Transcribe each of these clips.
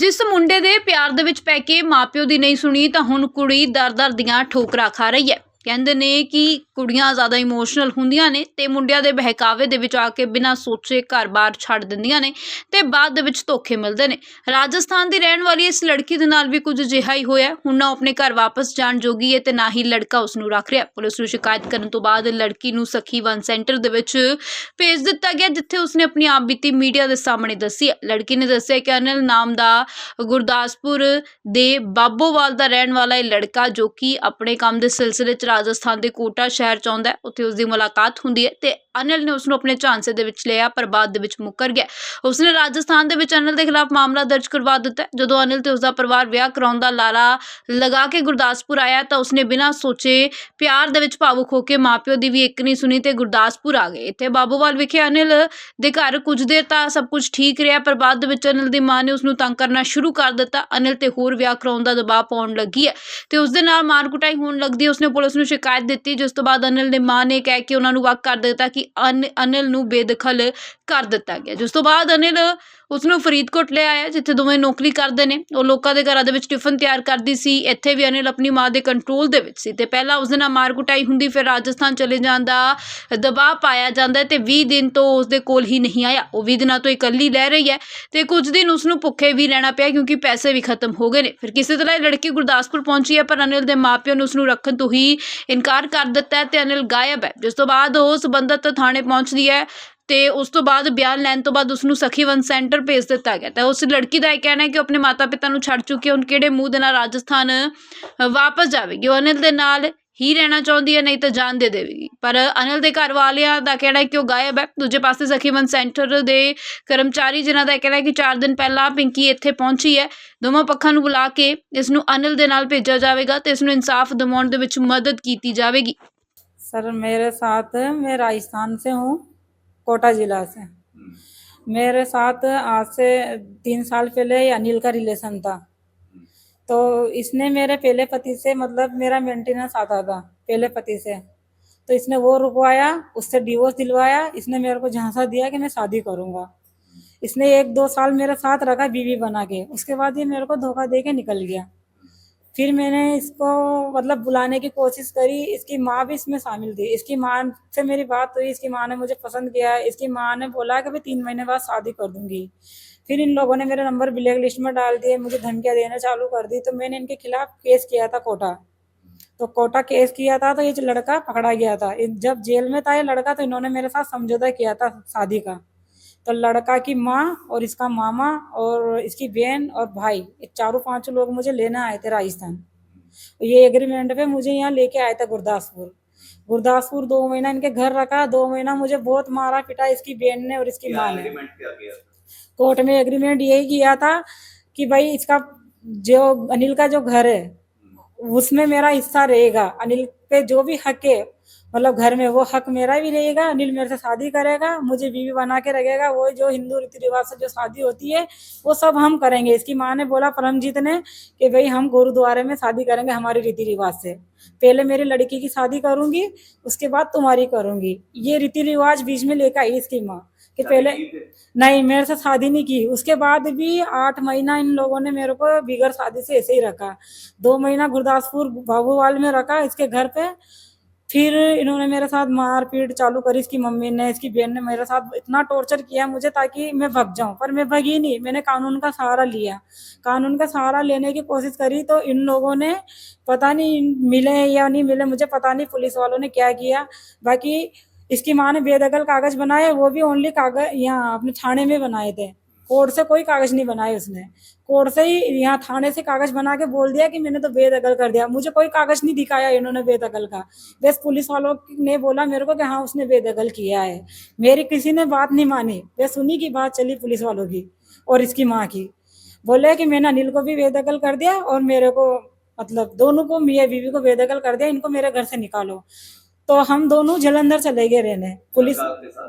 ਜਿਸ ਮੁੰਡੇ ਦੇ ਪਿਆਰ ਦੇ ਵਿੱਚ ਪੈ ਕੇ ਮਾਪਿਓ ਦੀ ਨਹੀਂ ਸੁਣੀ ਤਾਂ ਹੁਣ ਕੁੜੀ ਦਰ-ਦਰ ਦੀਆਂ ਠੋਕਰਾਂ ਖਾ ਰਹੀ ਹੈ। ਕਹਿੰਦੇ ਨੇ ਕਿ ਕੁੜੀਆਂ ਜ਼ਿਆਦਾ ਇਮੋਸ਼ਨਲ ਹੁੰਦੀਆਂ ਨੇ ਤੇ ਮੁੰਡਿਆਂ ਦੇ ਬਹਿਕਾਵੇ ਦੇ ਵਿੱਚ ਆ ਕੇ ਬਿਨਾਂ ਸੋਚੇ ਘਰ-ਬਾਰ ਛੱਡ ਦਿੰਦੀਆਂ ਨੇ ਤੇ ਬਾਅਦ ਦੇ ਵਿੱਚ ਧੋਖੇ ਮਿਲਦੇ ਨੇ। ਰਾਜਸਥਾਨ ਦੀ ਰਹਿਣ ਵਾਲੀ ਇਸ ਲੜਕੀ ਦੇ ਨਾਲ ਵੀ ਕੁਝ ਅਜਿਹਾ ਹੀ ਹੋਇਆ। ਹੁਣ ਨਾ ਆਪਣੇ ਘਰ ਵਾਪਸ ਜਾਣ ਜੋਗੀ ਹੈ ਤੇ ਨਾ ਹੀ ਲੜਕਾ ਉਸ ਨੂੰ ਰੱਖ ਰਿਹਾ। ਪੁਲਿਸ ਨੂੰ ਸ਼ਿਕਾਇਤ ਕਰਨ ਤੋਂ ਬਾਅਦ ਲੜਕੀ ਨੂੰ ਸਖੀ ਵਨ ਸੈਂਟਰ ਦੇ ਵਿੱਚ ਭੇਜ ਦਿੱਤਾ ਗਿਆ, ਜਿੱਥੇ ਉਸਨੇ ਆਪਣੀ ਆਪ ਬੀਤੀ ਮੀਡੀਆ ਦੇ ਸਾਹਮਣੇ ਦੱਸੀ ਹੈ। ਲੜਕੀ ਨੇ ਦੱਸਿਆ ਕਿ ਅਨਿਲ ਨਾਮ ਦਾ ਗੁਰਦਾਸਪੁਰ ਦੇ ਬਾਬੋਵਾਲ ਦਾ ਰਹਿਣ ਵਾਲਾ ਇਹ ਲੜਕਾ, ਜੋ ਕਿ ਆਪਣੇ ਕੰਮ ਦੇ ਸਿਲਸਿਲੇ 'ਚ ਰਾਜਸਥਾਨ ਦੇ ਕੋਟਾ ਸ਼ਹਿਰ 'ਚ ਆਉਂਦਾ ਹੈ, ਉੱਥੇ ਉਸ ਦੀ ਮੁਲਾਕਾਤ ਹੁੰਦੀ ਹੈ ਤੇ ਅਨਿਲ ਨੇ ਉਸ ਨੂੰ ਆਪਣੇ ਝਾਂਸੇ ਦੇ ਵਿੱਚ ਲਿਆ, ਪਰ ਬਾਅਦ ਦੇ ਵਿੱਚ ਮੁੱਕਰ ਗਿਆ। ਉਸਨੇ ਰਾਜਸਥਾਨ ਦੇ ਵਿੱਚ ਅਨਿਲ ਦੇ ਖਿਲਾਫ ਮਾਮਲਾ ਦਰਜ ਕਰਵਾ ਦਿੱਤਾ। ਜਦੋਂ ਅਨਿਲ ਤੇ ਉਸਦਾ ਪਰਿਵਾਰ ਵਿਆਹ ਕਰਾਉਣ ਦਾ ਲਾਰਾ ਲਗਾ ਕੇ ਗੁਰਦਾਸਪੁਰ ਆਇਆ ਤਾਂ ਉਸਨੇ ਬਿਨਾਂ ਸੋਚੇ ਪਿਆਰ ਦੇ ਵਿੱਚ ਭਾਵੁਕ ਹੋ ਕੇ ਮਾਪਿਓ ਦੀ ਵੀ ਇੱਕ ਨਹੀਂ ਸੁਣੀ ਤੇ ਗੁਰਦਾਸਪੁਰ ਆ ਗਏ। ਇੱਥੇ ਬਾਬੋਵਾਲ ਵਿਖੇ ਅਨਿਲ ਦੇ ਘਰ ਕੁਝ ਦੇਰ ਤਾਂ ਸਭ ਕੁਝ ਠੀਕ ਰਿਹਾ, ਪਰ ਬਾਅਦ ਦੇ ਵਿੱਚ ਅਨਿਲ ਦੀ ਮਾਂ ਨੇ ਉਸਨੂੰ ਤੰਗ ਕਰਨਾ ਸ਼ੁਰੂ ਕਰ ਦਿੱਤਾ। ਅਨਿਲ ਤੇ ਹੋਰ ਵਿਆਹ ਕਰਾਉਣ ਦਾ ਦਬਾਅ ਪਾਉਣ ਲੱਗੀ ਹੈ ਤੇ ਉਸਦੇ ਨਾਲ ਮਾਰ ਕੁਟਾਈ ਹੋਣ ਲੱਗਦੀ ਹੈ। ਉਸਨੇ ਪੁਲਿਸ ਨੂੰ ਸ਼ਿਕਾਇਤ ਦਿੱਤੀ, ਜਿਸ ਤੋਂ ਬਾਅਦ ਅਨਿਲ ਦੀ ਮਾਂ ਨੇ ਕਹਿ ਕੇ ਉਹਨਾਂ ਨੂੰ ਵੱਖ ਕਰ ਦਿੱਤਾ ਕਿ ਅਨਿਲ ਨੂੰ ਬੇਦਖਲ ਕਰ ਦਿੱਤਾ ਗਿਆ। ਜਿਸ ਤੋਂ ਬਾਅਦ ਅਨਿਲ ਉਸਨੂੰ ਫਰੀਦਕੋਟ ਲੈ ਆਇਆ, ਜਿੱਥੇ ਦੋਵੇਂ ਨੌਕਰੀ ਕਰਦੇ ਨੇ। ਉਹ ਲੋਕਾਂ ਦੇ ਘਰਾਂ ਦੇ ਵਿੱਚ ਟਿਫਨ ਤਿਆਰ ਕਰਦੀ ਸੀ। ਇੱਥੇ ਵੀ ਅਨਿਲ ਆਪਣੀ ਮਾਂ ਦੇ ਕੰਟਰੋਲ ਦੇ ਵਿੱਚ ਸੀ ਤੇ ਪਹਿਲਾਂ ਉਸਦੇ ਨਾਲ ਮਾਰ ਕੁਟਾਈ ਹੁੰਦੀ, ਫਿਰ ਰਾਜਸਥਾਨ ਚਲੇ ਜਾਣ ਦਾ ਦਬਾਅ ਪਾਇਆ ਜਾਂਦਾ ਤੇ 20 ਦਿਨ ਤੋਂ ਉਸਦੇ ਕੋਲ ਹੀ ਨਹੀਂ ਆਇਆ। ਉਹ 20 ਦਿਨਾਂ ਤੋਂ ਇਕੱਲੀ ਰਹਿ ਰਹੀ ਹੈ ਤੇ ਕੁਝ ਦਿਨ ਉਸਨੂੰ ਭੁੱਖੇ ਵੀ ਰਹਿਣਾ ਪਿਆ ਕਿਉਂਕਿ ਪੈਸੇ ਵੀ ਖਤਮ ਹੋ ਗਏ ਨੇ। ਫਿਰ ਕਿਸੇ ਤਰ੍ਹਾਂ ਇਹ ਲੜਕੀ ਗੁਰਦਾਸਪੁਰ ਪਹੁੰਚੀ ਹੈ, ਪਰ ਅਨਿਲ ਦੇ ਮਾਪਿਆਂ ਨੇ ਉਸਨੂੰ ਰੱਖਣ ਤੋਂ ਹੀ ਇਨਕਾਰ ਕਰ ਦਿੱਤਾ ਹੈ ਤੇ ਅਨਿਲ ਗਾਇਬ ਹੈ। ਜਿਸ ਤੋਂ ਬਾਅਦ ਉਹ ਸਬੰਧਤ ਥਾਣੇ ਪਹੁੰਚਦੀ ਹੈ ਤੇ ਉਸ ਤੋਂ ਬਾਅਦ ਬਿਆਨ ਲੈਣ ਤੋਂ ਬਾਅਦ ਉਸਨੂੰ ਸਖੀ ਵਨ ਸੈਂਟਰ ਭੇਜ ਦਿੱਤਾ ਗਿਆ। ਤਾਂ ਉਸ ਲੜਕੀ ਦਾ ਇਹ ਕਹਿਣਾ ਹੈ ਕਿ ਉਹ ਆਪਣੇ ਮਾਤਾ ਪਿਤਾ ਨੂੰ ਛੱਡ ਚੁੱਕੀ ਹੈ, ਹੁਣ ਕਿਹੜੇ ਮੂੰਹ ਦੇ ਨਾਲ ਰਾਜਸਥਾਨ ਵਾਪਸ ਜਾਵੇਗੀ। ਉਹ ਅਨਿਲ ਦੇ ਨਾਲ ਹੀ ਰਹਿਣਾ ਚਾਹੁੰਦੀ ਹੈ, ਨਹੀਂ ਤਾਂ ਜਾਨ ਦੇ ਦੇਵੇਗੀ। ਪਰ ਅਨਿਲ ਦੇ ਘਰ ਵਾਲਿਆਂ ਦਾ ਕਹਿਣਾ ਹੈ ਕਿ ਉਹ ਗਾਇਬ ਹੈ। ਦੂਜੇ ਪਾਸੇ ਸਖੀ ਵਨ ਸੈਂਟਰ ਦੇ ਕਰਮਚਾਰੀ, ਜਿਨ੍ਹਾਂ ਦਾ ਇਹ ਕਹਿਣਾ ਹੈ ਕਿ 4 ਦਿਨ ਪਹਿਲਾਂ ਪਿੰਕੀ ਇੱਥੇ ਪਹੁੰਚੀ ਹੈ, ਦੋਵਾਂ ਪੱਖਾਂ ਨੂੰ ਬੁਲਾ ਕੇ ਇਸ ਨੂੰ ਅਨਿਲ ਦੇ ਨਾਲ ਭੇਜਿਆ ਜਾਵੇਗਾ ਤੇ ਇਸ ਨੂੰ ਇਨਸਾਫ ਦਿਵਾਉਣ ਦੇ ਵਿੱਚ ਮਦਦ ਕੀਤੀ ਜਾਵੇਗੀ। सर मेरे साथ, मैं राजस्थान से हूँ, कोटा ज़िला से। मेरे साथ आज से 3 साल पहले ये अनिल का रिलेशन था। तो इसने मेरे पहले पति से, मतलब मेरा मेंटेनेंस आता था पहले पति से, तो इसने वो रुकवाया, उससे डिवोर्स दिलवाया। इसने मेरे को झांसा दिया कि मैं शादी करूँगा। इसने 1-2 साल मेरे साथ रखा बीवी बना के, उसके बाद ये मेरे को धोखा दे के निकल गया। फिर मैंने इसको मतलब बुलाने की कोशिश करी, इसकी माँ भी इसमें शामिल थी। इसकी माँ से मेरी बात हुई, इसकी माँ ने मुझे पसंद किया। इसकी माँ ने बोला कि मैं 3 महीने बाद शादी कर दूंगी। फिर इन लोगों ने मेरे नंबर ब्लैक लिस्ट में डाल दिए, मुझे धमकियाँ देना चालू कर दी। तो मैंने इनके खिलाफ केस किया था कोटा। तो कोटा केस किया था तो ये लड़का पकड़ा गया था। जब जेल में था ये लड़का, तो इन्होंने मेरे साथ समझौता किया था शादी का। तो लड़का की माँ और इसका मामा और इसकी बहन और भाई, ये 4-5 लोग मुझे लेने आए थे राजस्थान। ये एग्रीमेंट पे मुझे यहाँ लेके आए थे गुरदासपुर 2 महीना इनके घर रखा। 2 महीना मुझे बहुत मारा पीटा इसकी बहन ने और इसकी माँ ने। कोर्ट में एग्रीमेंट यही किया था कि भाई इसका जो अनिल का जो घर है उसमें मेरा हिस्सा रहेगा। अनिल पे जो भी हक है, मतलब घर में, वो हक मेरा भी रहेगा। अनिल मेरे से शादी करेगा, मुझे बीवी बना के रखेगा। वो जो हिंदू रीति रिवाज से जो शादी होती है वो सब हम करेंगे। इसकी माँ ने बोला, परमजीत ने, कि भाई हम गुरुद्वारे में शादी करेंगे हमारे रीति रिवाज से। पहले मेरी लड़की की शादी करूंगी, उसके बाद तुम्हारी करूंगी। ये रीति रिवाज बीच में लेकर आई इसकी माँ कि पहले नहीं, मेरे से शादी नहीं की। उसके बाद भी 8 महीना इन लोगों ने मेरे को बिगड़ शादी से ऐसे ही रखा। 2 महीना गुरदासपुर बाबूवाल में रखा इसके घर पे। फिर इन्होंने मेरे साथ मार पीट चालू करी। इसकी मम्मी ने, इसकी बहन ने मेरे साथ इतना टॉर्चर किया मुझे ताकि मैं भग जाऊं, पर मैं भगी नहीं। मैंने कानून का सहारा लिया। कानून का सहारा लेने की कोशिश करी तो इन लोगों ने, पता नहीं मिले या नहीं मिले, मुझे पता नहीं पुलिस वालों ने क्या किया। बाकी इसकी माँ ने बेदखल कागज बनाए, वो भी ओनली कागज यहाँ अपने थाने में बनाए थे। कोर्ट से कोई कागज नहीं बनाए उसने। कोर्ट से ही यहाँ थाने से कागज बना के बोल दिया कि मैंने तो बेदखल कर दिया। मुझे कोई कागज नहीं दिखाया इन्होंने बेदखल का। बस पुलिस वालों ने बोला मेरे को कि हाँ उसने बेदखल किया है। मेरी किसी ने बात नहीं मानी, बस उन्हीं की बात चली पुलिस वालों की और इसकी माँ की। बोले कि मैंने अनिल को भी बेदखल कर दिया और मेरे को, मतलब दोनों को, मियाँ बीवी को बेदखल कर दिया। इनको मेरे घर से निकालो। तो हम दोनों जलंधर चले गए रहने। पुलिस,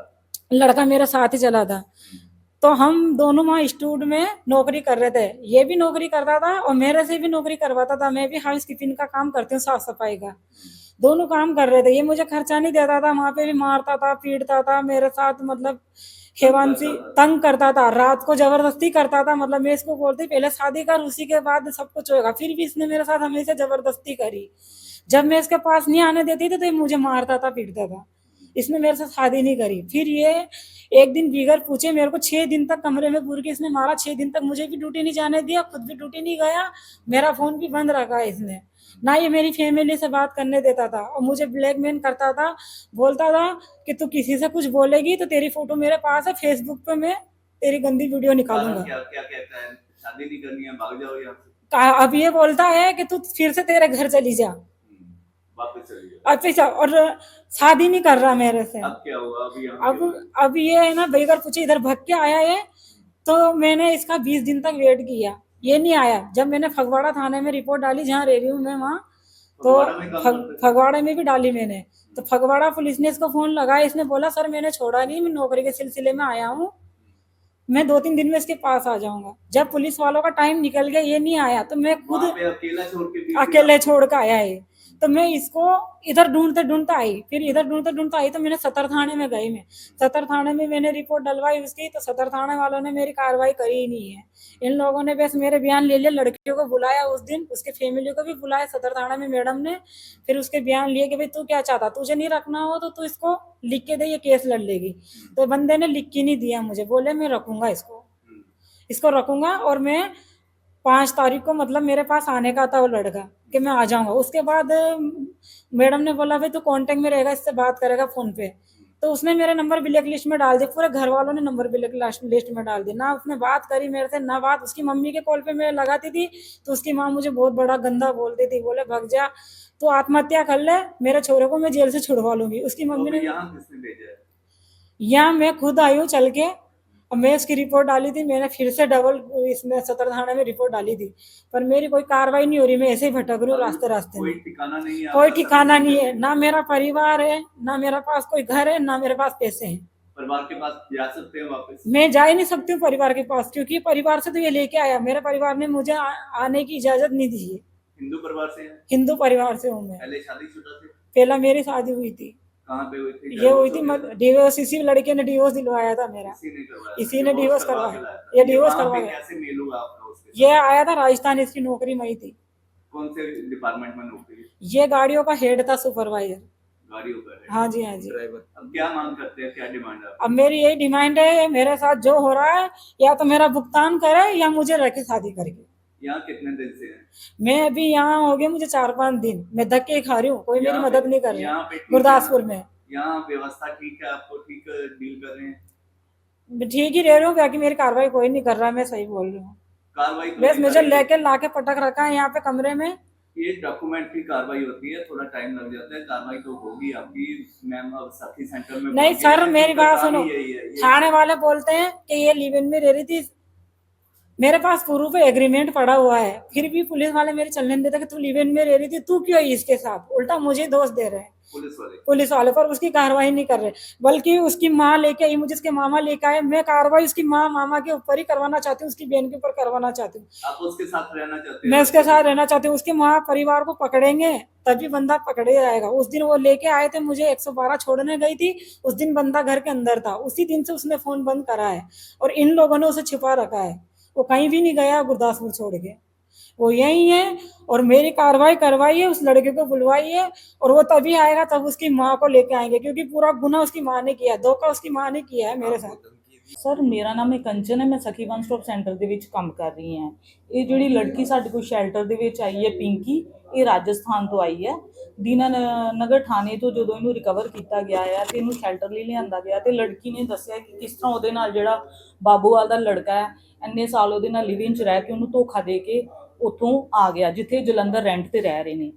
लड़का मेरे साथ ही चला था। तो हम दोनों वहाँ इंस्टीट्यूट में नौकरी कर रहे थे। ये भी नौकरी करता था और मेरे से भी नौकरी करवाता था। मैं भी हाउस कीपिंग का काम करती हूँ, साफ सफाई का। दोनों काम कर रहे थे। ये मुझे खर्चा नहीं देता था, वहाँ पे भी मारता था, पीटता था मेरे साथ। मतलब हेमांशी तंग करता था, रात को जबरदस्ती करता था। मतलब मैं इसको बोलती पहले शादी कर, उसी के बाद सब कुछ होगा। फिर भी इसने मेरे साथ हमेशा जबरदस्ती करी। जब मैं इसके पास नहीं आने देती थी तो ये मुझे मारता था, पीटता था। इसने मेरे साथ शादी नहीं करी। फिर ये एक दिन बिगर पूछे मेरे को 6 दिन तक कमरे में पूर के इसने मारा। 6 दिन तक मुझे भी ड्यूटी नहीं जाने दिया, खुद भी ड्यूटी नहीं गया। मेरा फोन भी बंद रखा है इसने। ना ये मेरी फैमिली से बात करने देता था और मुझे ब्लैकमेल करता था। बोलता था कि तू किसी से कुछ बोलेगी तो तेरी फोटो मेरे पास है, फेसबुक पे मैं तेरी गंदी वीडियो निकालूंगा। क्या क्या कहता है, शादी नहीं करनी है, भाग जाओ यहाँ से? अब ये बोलता है कि तू फिर से तेरे घर चली जा, वापस चली जाओ। अच्छा। और शादी नहीं कर रहा मेरे से। अब क्या हुआ? अभी यहाँ अब ये है ना, बेगर पूछे इधर भग के आया है। तो मैंने इसका 20 दिन तक वेट किया, ये नहीं आया। जब मैंने फगवाड़ा थाने में रिपोर्ट डाली, जहाँ रह रही हूँ मैं वहाँ, तो फगवाड़ा में भी डाली मैंने। तो फगवाड़ा पुलिस ने इसको फोन लगाया। इसने बोला सर मैंने छोड़ा नहीं, मैं नौकरी के सिलसिले में आया हूँ, मैं 2-3 दिन में इसके पास आ जाऊंगा। जब पुलिस वालों का टाइम निकल गया, ये नहीं आया, तो मैं खुद अकेले छोड़ के आया है। तो मैं इसको इधर ढूंढते ढूंढते आई, फिर इधर ढूंढते ढूंढते आई तो मैंने सतर थाने में गई। मैं सतर थाने में मैंने रिपोर्ट डलवाई उसकी, तो सतर थाने वालों ने मेरी कार्रवाई करी ही नहीं है। इन लोगों ने बस मेरे बयान ले लिया। लड़कियों को बुलाया उस दिन, उसके फैमिली को भी बुलाया सतर थाने में मैडम ने। फिर उसके बयान लिए कि भाई तू क्या चाहता, तुझे नहीं रखना हो तो तू इसको लिख के दे, ये केस लड़ लेगी। तो बंदे ने लिख के नहीं दिया मुझे, बोले मैं रखूंगा इसको रखूंगा। और मैं 5 तारीख को मतलब मेरे पास आने का था वो लड़का, कि मैं आ जाऊंगा। उसके बाद मैडम ने बोला भाई तू कांटेक्ट में रहेगा, इससे बात करेगा फोन पे। तो उसने मेरे नंबर ब्लैक लिस्ट में डाल दिए, पूरे घर वालों ने नंबर ब्लैक लिस्ट में डाल दिया। ना उसने बात करी मेरे से, ना बात उसकी मम्मी के कॉल पे मैं लगाती थी तो उसकी माँ मुझे बहुत बड़ा गंदा बोलती थी। बोले भग जा, तो आत्महत्या कर ले, मेरे छोरे को मैं जेल से छुड़वा लूंगी। उसकी मम्मी ने। यहाँ किसने भेजा है? यहाँ मैं खुद आई हूँ चल के। और मैं इसकी रिपोर्ट डाली थी, मैंने फिर से डबल इसमें सतर थाने में रिपोर्ट डाली थी, पर मेरी कोई कार्रवाई नहीं हो रही। मैं ऐसे ही भटक रही हूँ रास्ते रास्ते कोई में। ठिकाना नहीं है? कोई ठिकाना नहीं है, ना मेरा परिवार है, ना मेरे पास कोई घर है, ना मेरे पास पैसे हैं। परिवार के पास जा सकते हैं वापस? मैं जा ही नहीं सकती हूँ परिवार के पास, क्योंकि परिवार से तो ये लेके आया। मेरे परिवार ने मुझे आने की इजाजत नहीं दी है। हिंदू परिवार से है? हिंदू परिवार से हूँ मैं। पहले शादीशुदा थे? पहला मेरी शादी हुई थी। कहाँ पे हुई थी? ये हुई थी डिवोर्स, इसी लड़के ने डिवोर्स दिलवाया था मेरा। इसी ने डिवोर्स करवाया। ये डिवोर्स करवाया। कैसे मेल हुआ आपका उसके? ये आया था राजस्थान, इसकी नौकरी में ही थी। कौन से डिपार्टमेंट में नौकरी? ये गाड़ियों का हेड था, सुपरवाइजर। गाड़ियों का हेड? हाँ जी, हाँ जी। ड्राइवर। अब क्या मांग करते हैं, क्या डिमांड है? अब मेरी यही डिमांड है, मेरे साथ जो हो रहा है या तो मेरा भुगतान करे या मुझे रखे शादी करके। यहाँ कितने दिन से है? मैं अभी यहाँ हो गया मुझे 4-5 दिन, मैं धक्के खा रही हूँ, कोई मेरी मदद नहीं कर रहा। गुरदासपुर में यहाँ व्यवस्था ठीक है, आपको ठीक डील कर रहे हैं? ठीक ही रह रही हूँ, बाकी मेरी कार्रवाई कोई नहीं कर रहा। मैं सही बोल रही हूँ। कार्रवाई बस मुझे लेके लाके पटक रखा है यहाँ पे कमरे में। ये डॉक्यूमेंट की कार्रवाई होती है, थोड़ा टाइम लग जाता है। कार्रवाई तो होगी आपकी मैम। अब सखी सेंटर में नहीं सर, मेरी बात सुनो। थाने वाले बोलते हैं कि ये लिव इन में रह रही थी, मेरे पास प्रूफ है, एग्रीमेंट पड़ा हुआ है, फिर भी पुलिस वाले मेरे चलने नहीं देते कि तू लिव इन में रह रही थी, तू क्यों है इसके साथ। उल्टा मुझे दोष दे रहे हैं पुलिस वाले, पर उसकी कार्रवाई नहीं कर रहे। बल्कि उसकी माँ लेके आई, मुझे उसके मामा लेके आए। मैं कार्रवाई उसकी माँ मामा के ऊपर ही करवाना चाहती हूँ, उसकी बहन के ऊपर करवाना चाहती हूँ। आप उसके साथ रहना चाहते हैं? मैं उसके साथ रहना चाहती हूँ। उसके माँ परिवार को पकड़ेंगे तभी बंदा पकड़े जाएगा। उस दिन वो लेके आए थे मुझे, 112 छोड़ने गई थी, उस दिन बंदा घर के अंदर था। उसी दिन से उसने फोन बंद करा है और इन लोगों ने उसे छिपा रखा है। वो कहीं भी नहीं गया गुरदासपुर छोड़ के, वो यही है। और मेरी कार्रवाई करवाइए, उस लड़के को बुलवाइए, और वो तभी आएगा तब उसकी माँ को लेके आएंगे, क्योंकि पूरा गुना उसकी माँ ने किया, धोखा उसकी माँ ने किया है मेरे साथ। सर मेरा नाम ਹੈ ਕੰਚਨ ਹੈ, ਮੈਂ ਸਖੀ ਵਨ ਸਟਾਪ ਸੈਂਟਰ ਦੇ ਵਿੱਚ ਕੰਮ ਕਰ ਰਹੀ ਹਾਂ। ਇਹ ਜਿਹੜੀ ਲੜਕੀ ਸਾਡੇ ਕੋਲ ਸ਼ੈਲਟਰ ਦੇ ਵਿੱਚ ਆਈ ਹੈ ਪਿੰਕੀ, ਇਹ ਰਾਜਸਥਾਨ ਤੋਂ ਆਈ ਹੈ। ਦੀਨਾ ਨਗਰ ਥਾਣੇ ਤੋਂ ਜਦੋਂ ਇਹਨੂੰ ਰਿਕਵਰ ਕੀਤਾ ਗਿਆ ਹੈ ਤੇ ਇਹਨੂੰ ਸ਼ੈਲਟਰ ਲਈ ਲਿਆਂਦਾ ਗਿਆ ਤੇ ਲੜਕੀ ਨੇ ਦੱਸਿਆ ਕਿ ਕਿਸ ਤਰ੍ਹਾਂ ਉਹਦੇ ਨਾਲ ਜਿਹੜਾ ਬਾਬੂਵਾਲ ਦਾ ਲੜਕਾ ਹੈ, ਇੰਨੇ ਸਾਲ ਉਹਦੇ ਨਾਲ ਲਿਵਿੰਗ 'ਚ ਰਹਿ ਕੇ ਉਹਨੂੰ ਧੋਖਾ ਦੇ ਕੇ ਉੱਥੋਂ ਆ ਗਿਆ, ਜਿੱਥੇ ਜਲੰਧਰ ਰੈਂਟ ਤੇ ਰਹਿ ਰਹੇ ਨੇ।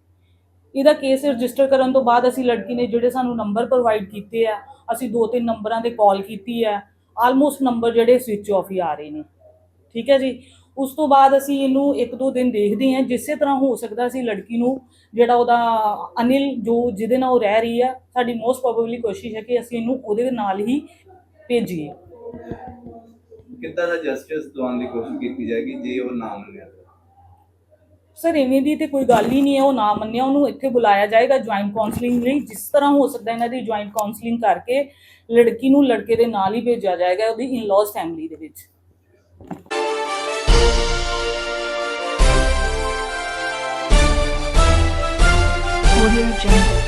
ਇਹਦਾ ਕੇਸ ਰਜਿਸਟਰ ਕਰਨ ਤੋਂ ਬਾਅਦ ਅਸੀਂ ਲੜਕੀ ਨੇ ਜਿਹੜੇ ਸਾਨੂੰ ਨੰਬਰ ਪ੍ਰੋਵਾਈਡ ਕੀਤੇ ਆ, ਅਸੀਂ 2-3 ਨੰਬਰਾਂ 'ਤੇ ਕਾਲ ਕੀਤੀ ਹੈ। ਆਲਮੋਸਟ ਨੰਬਰ ਜਿਹੜੇ ਸਵਿਚ ਆਫ ਹੀ ਆ ਰਹੇ ਨੇ। ਠੀਕ ਹੈ ਜੀ। ਉਸ ਤੋਂ ਬਾਅਦ ਅਸੀਂ ਇਹਨੂੰ 1-2 ਦਿਨ ਦੇਖਦੇ ਹਾਂ, ਜਿਸੇ ਤਰ੍ਹਾਂ ਹੋ ਸਕਦਾ ਅਸੀਂ ਲੜਕੀ ਨੂੰ ਜਿਹੜਾ ਉਹਦਾ ਅਨਿਲ ਜੋ ਜਿਹਦੇ ਨਾਲ ਉਹ ਰਹਿ ਰਹੀ ਆ, ਸਾਡੀ ਮੋਸਟ ਪ੍ਰੋਬੇਬਲੀ ਕੋਸ਼ਿਸ਼ ਹੈ ਕਿ ਅਸੀਂ ਇਹਨੂੰ ਉਹਦੇ ਨਾਲ ਹੀ ਭੇਜੀਏ। ਕਿੱਦਾਂ ਦਾ ਜਸਟਿਸ ਦਿਵਾਉਣ ਦੀ ਕੋਸ਼ਿਸ਼ ਕੀਤੀ ਜਾਏਗੀ ਜੇ ਉਹ ਨਾ ਮੰਨਿਆ? ਸਰ ਇਵੇਂ ਦੀ ਤੇ ਕੋਈ ਗੱਲ ਹੀ ਨਹੀਂ ਹੈ, ਉਹ ਨਾ ਮੰਨਿਆ ਉਹਨੂੰ ਇੱਥੇ ਬੁਲਾਇਆ ਜਾਏਗਾ ਜੁਆਇੰਟ ਕਾਉਂਸਲਿੰਗ ਲਈ। ਜਿਸ ਤਰ੍ਹਾਂ ਹੋ ਸਕਦਾ ਇਹਨਾਂ ਦੀ ਜੁਆਇੰਟ ਕਾਉਂਸਲਿੰਗ ਕਰਕੇ ਲੜਕੀ ਨੂੰ ਲੜਕੇ ਦੇ ਨਾਲ ਹੀ ਭੇਜਿਆ ਜਾਏਗਾ ਉਹਦੀ ਇਨ-ਲॉज ਫੈਮਿਲੀ ਦੇ ਵਿੱਚ। Audio Jungle.